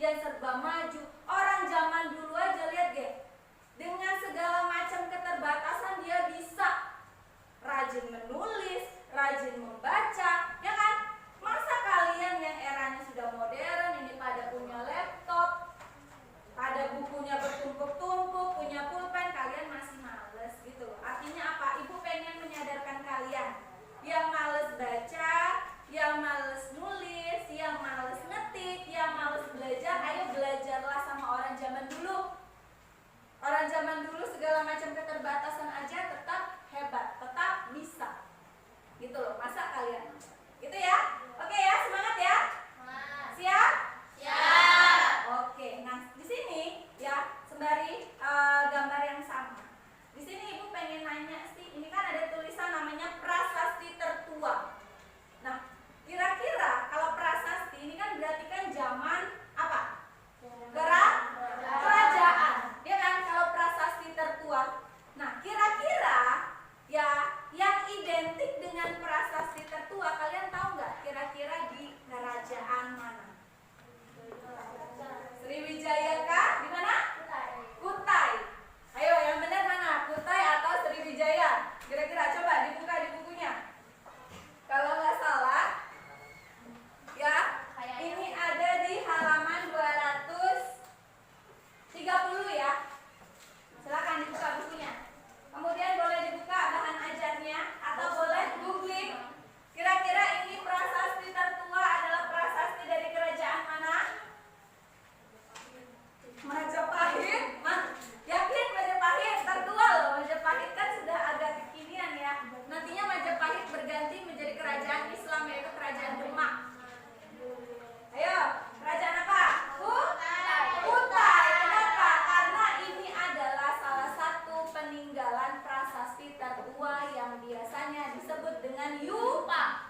kemudian serba maju. Orang zaman dulu aja lihat deh, dengan segala macam keterbatasan dia bisa rajin menulis, rajin membaca, ya kan? Masa kalian yang eranya sudah modern ini pada punya laptop, pada bukunya bertumpuk-tumpuk, punya pulpen, kalian masih males gitu. Artinya apa? Ibu pengen menyadarkan kalian yang males baca, yang males nulis, yang males ngetik, yang males belajar, ayo belajarlah sama orang zaman dulu. Orang zaman dulu segala macam keterbatasan aja tetap hebat, tetap bisa. Gitu loh, masa kalian? Gitu ya? Oke ya, semangat ya? Siap? Siap. Oke, nah di sini ya sembari gambar yang sama. Di sini ibu pengen nanya sih, ini kan ada tulisan namanya prasasti tertua. Nah, kira-kira kalau prasasti ini kan berarti kan zaman apa? Kerajaan. Ya kan kalau prasasti tertua. Nah, kira-kira ya yang identik dengan prasasti tertua kalian tahu nggak? Kira-kira di kerajaan mana? Sriwijaya kah? Di mana? Kutai. Ayo yang benar mana? Kutai atau Sriwijaya? Kira-kira coba dibuka di bukunya. Kalau nggak salah, ya ini ada di halaman 230 ya. Silakan dibuka bukunya. Kemudian boleh dibuka bahan ajarnya atau boleh googling. Kira-kira ini prasasti tertua adalah prasasti dari kerajaan mana? Majapahit. Yakin Majapahit tertua loh. Majapahit kan sudah agak kekinian ya. Nantinya Majapahit berganti menjadi kerajaan Islam yaitu kerajaan Demak. Ayo, kerajaan apa? Kutai. Kenapa? Karena ini adalah salah satu peninggalan prasasti tertua yang biasanya disebut dengan yupa.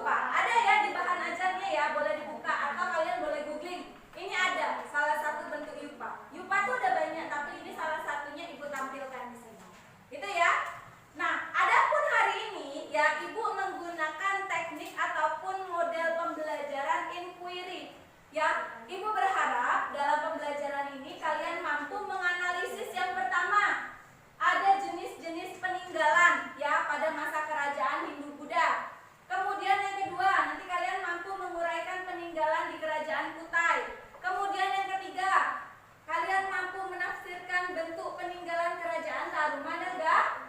Ada ya di bahan ajarnya ya, boleh dibuka atau kalian boleh googling. Ini ada salah satu bentuk yupa. Yupa tuh ada banyak, tapi ini salah satunya ibu tampilkan di sini. Gitu ya. Nah, adapun hari ini ya ibu menggunakan teknik ataupun model pembelajaran inquiry. Ya, ibu berharap dalam pembelajaran ini kalian mampu menganalisis yang pertama, ada jenis-jenis peninggalan ya pada masa kerajaan Hindu-Buddha. Kemudian yang kedua, nanti kalian mampu menguraikan peninggalan di kerajaan Kutai. Kemudian yang ketiga, kalian mampu menafsirkan bentuk peninggalan kerajaan Tarumanegara.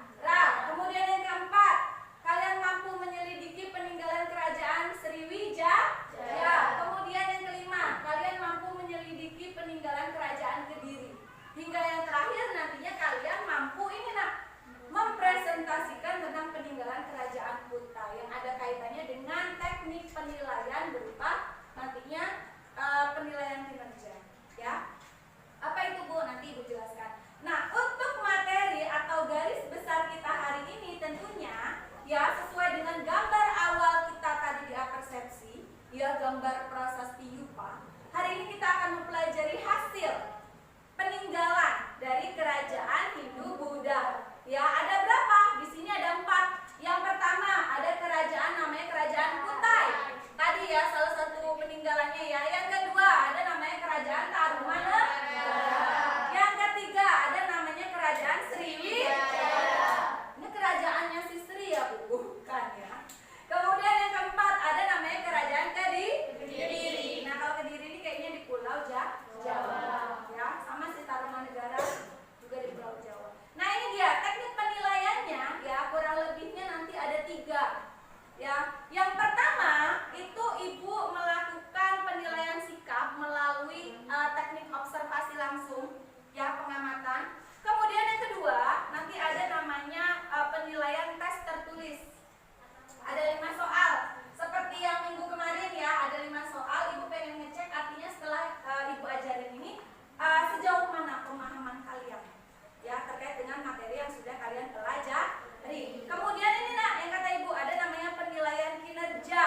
Kemudian yang keempat, kalian mampu menyelidiki peninggalan kerajaan Sriwijaya. Kemudian yang kelima, kalian mampu menyelidiki peninggalan kerajaan Kediri. Hingga yang terakhir nantinya kalian mampu mempresentasikan tentang peninggalan kerajaan Kutai yang ada kaitannya dengan teknik penilaian berupa nantinya penilaian kinerja. Ya, apa itu Bu? Nanti Ibu jelaskan. Nah, untuk materi atau garis besar kita hari ini tentunya ya sesuai dengan gambar awal kita tadi di persepsi, ya gambar prasasti yupa. Hari ini kita akan mempelajari hasil peninggalan dari kerajaan Hindu-Buddha. Ya, ada berapa? Di sini ada 4. Yang pertama ada kerajaan namanya kerajaan Kutai. Tadi ya salah satu peninggalannya ya. Yang kedua ada namanya kerajaan Tarumanegara. Yang ketiga ada namanya kerajaan Sriwijaya. Ini kerajaannya si Sri ya Bu? Bukan ya. Kemudian yang keempat ada namanya kerajaan Kediri. Nah kalau Kediri ini kayaknya di Pulau Jawa. Ya, sama si Tarumanegara juga di Pulau Jawa. Nah ini dia teknik penilaiannya ya, kurang lebihnya nanti ada 3 ya. Yang pertama itu ibu melakukan penilaian sikap melalui teknik observasi langsung ya, pengamatan. Kemudian yang kedua nanti ada namanya penilaian tes tertulis. Ada 5 soal seperti yang minggu kemarin ya, ada 5 soal. Ibu pengen ngecek artinya setelah ibu ajarin ini sejauh mana pemahaman kalian ya terkait dengan materi yang sudah kalian pelajari. Kemudian ini yang kata ibu ada namanya penilaian kinerja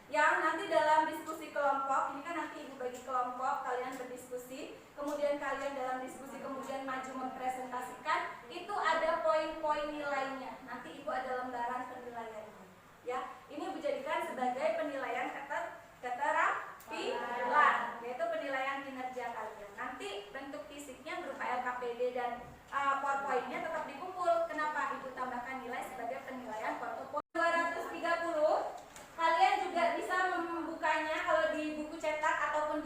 yang nanti dalam diskusi kelompok, ini kan nanti ibu bagi kelompok, kalian berdiskusi, kemudian kalian dalam diskusi kemudian maju mempresentasikan, itu ada poin-poin nilainya. Nanti ibu ada lembaran penilaiannya ya. Ini ibu jadikan sebagai penilaian keterampilan, yaitu penilaian kinerja.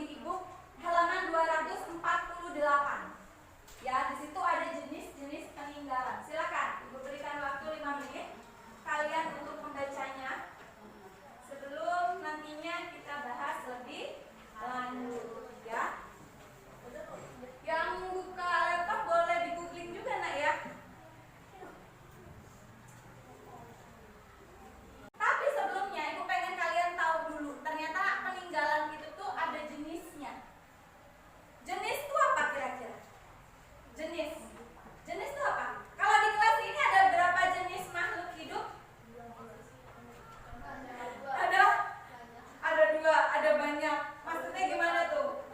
di ibu halaman 248. Ya, di situ ada jenis-jenis peninggalan. Silakan ibu berikan waktu 5 menit kalian untuk membacanya sebelum nantinya kita bahas lebih lanjut ya. Yang buka laptop boleh di googling juga nak ya. Tapi sebelumnya ibu pengen kalian tahu dulu, ternyata peninggalan itu tuh ada jenisnya. Jenis itu apa kira-kira? Jenis itu apa? Kalau di kelas ini ada berapa jenis makhluk hidup? Ada 2, ada banyak. Maksudnya gimana tuh?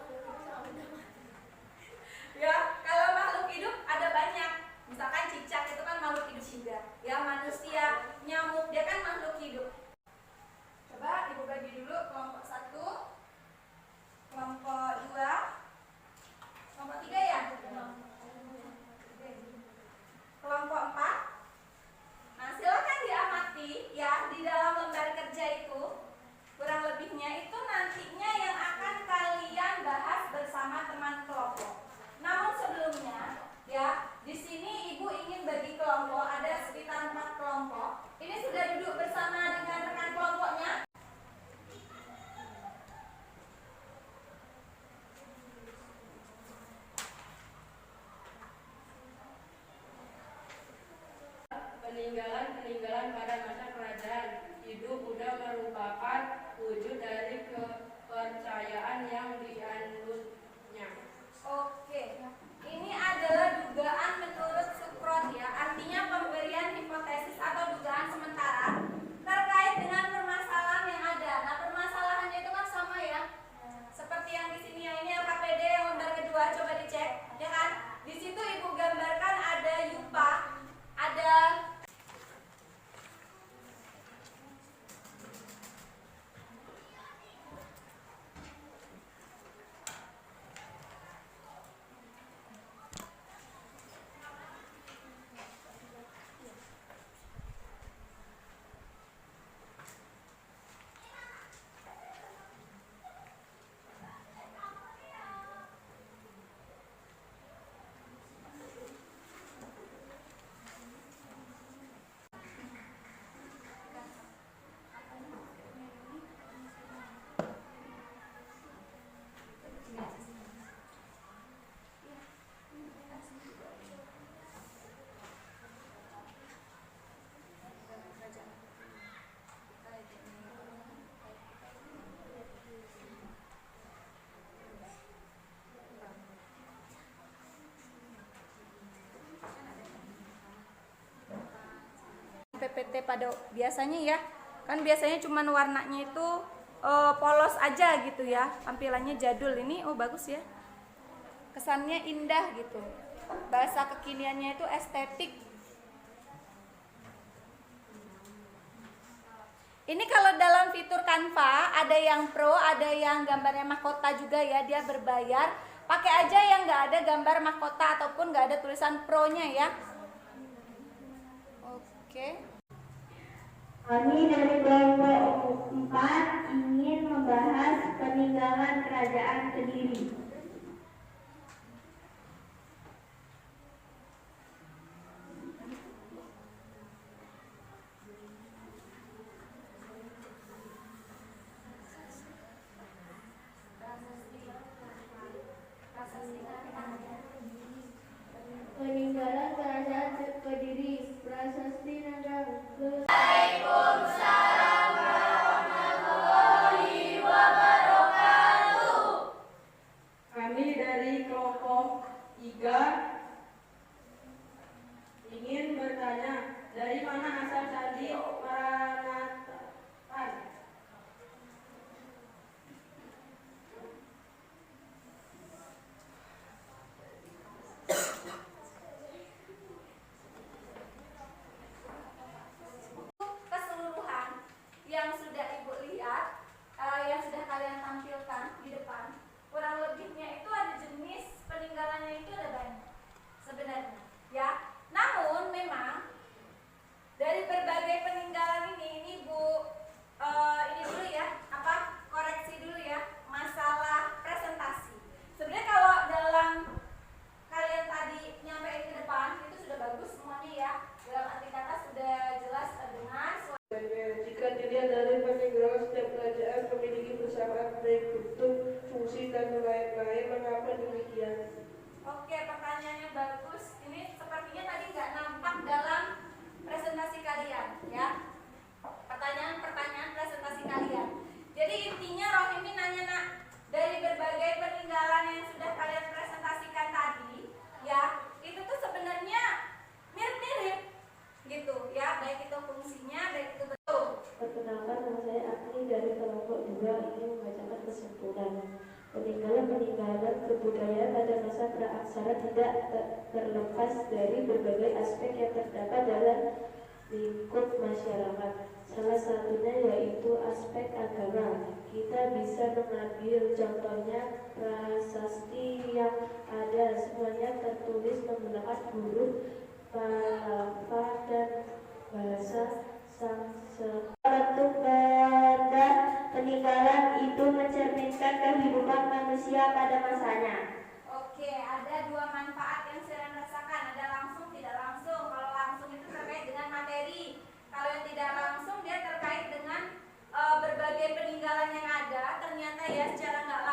Ya, kalau makhluk hidup ada banyak. Misalkan cicak itu kan makhluk hidup juga. Ya, manusia, nyamuk, dia kan makhluk hidup. Coba ibu bagi dulu kelompok 1, kelompok 2, kelompok 3 ya? Kelompok 4. Nah, silakan diamati ya, di dalam lembar kerja itu kurang lebihnya itu nantinya yang akan kalian bahas bersama teman kelompok. Namun sebelumnya ya, di sini ibu ingin bagi kelompok, ada sekitar 4 kelompok. Ini sudah duduk bersama dengan rekan kelompoknya? Peninggalan pada masa kerajaan hidup Buddha merupakan wujud dari kepercayaan yang dianutnya. Oke, ini adalah dugaan menurut Sukrot ya, artinya pemberian hipotesis atau dugaan sementara terkait dengan permasalahan yang ada. Nah, permasalahannya itu kan sama ya, seperti yang di sini ya, ini LKPD yang lembar kedua, coba dicek, ya kan? Di situ ibu gambarkan ada yupa, ada PPT pada biasanya ya, kan biasanya cuman warnanya itu polos aja gitu ya, tampilannya jadul. Ini bagus ya, kesannya indah gitu, bahasa kekiniannya itu estetik. Ini kalau dalam fitur Canva ada yang pro, ada yang gambarnya mahkota juga ya, dia berbayar. Pakai aja yang nggak ada gambar mahkota ataupun nggak ada tulisan pro-nya ya. Oke. Kami dari kelompok 4 ingin membahas peninggalan kerajaan Kediri. Peninggalan kerajaan Kediri, Prasasti Nandang ke Kami dari kelompok 3 ingin bertanya, dari mana asal Candi Maranatha? Keseluruhan yang sudah ibu lihat, yang sudah kalian tampilkan di depan, kurang lebihnya itu ada jenis peninggalannya itu ada banyak. Oke, pertanyaannya bagus. Ini sepertinya tadi nggak nampak dalam presentasi kalian, ya. Pertanyaan presentasi kalian. Jadi intinya Rohimi nanya, nak, dari berbagai peninggalan yang sudah kalian presentasikan tadi, ya, itu tuh sebenarnya mirip-mirip, gitu, ya. Baik itu fungsinya, baik itu betul. Perkenalkan, nama saya Agni dari kelompok 2 ingin membacakan kesimpulan. Peninggalan kebudayaan pada masa praaksara tidak terlepas dari berbagai aspek yang terdapat dalam lingkup masyarakat. Salah satunya yaitu aspek agama. Kita bisa mengambil contohnya prasasti yang ada, semuanya tertulis menggunakan huruf Palapa dan bahasa Sanskerta. Benda peninggalan itu mencerminkan kehidupan manusia pada masanya. Oke, ada dua manfaat yang saya rasakan. Ada langsung, tidak langsung. Kalau langsung itu terkait dengan materi. Kalau yang tidak langsung dia terkait dengan berbagai peninggalan yang ada. Ternyata ya secara nggak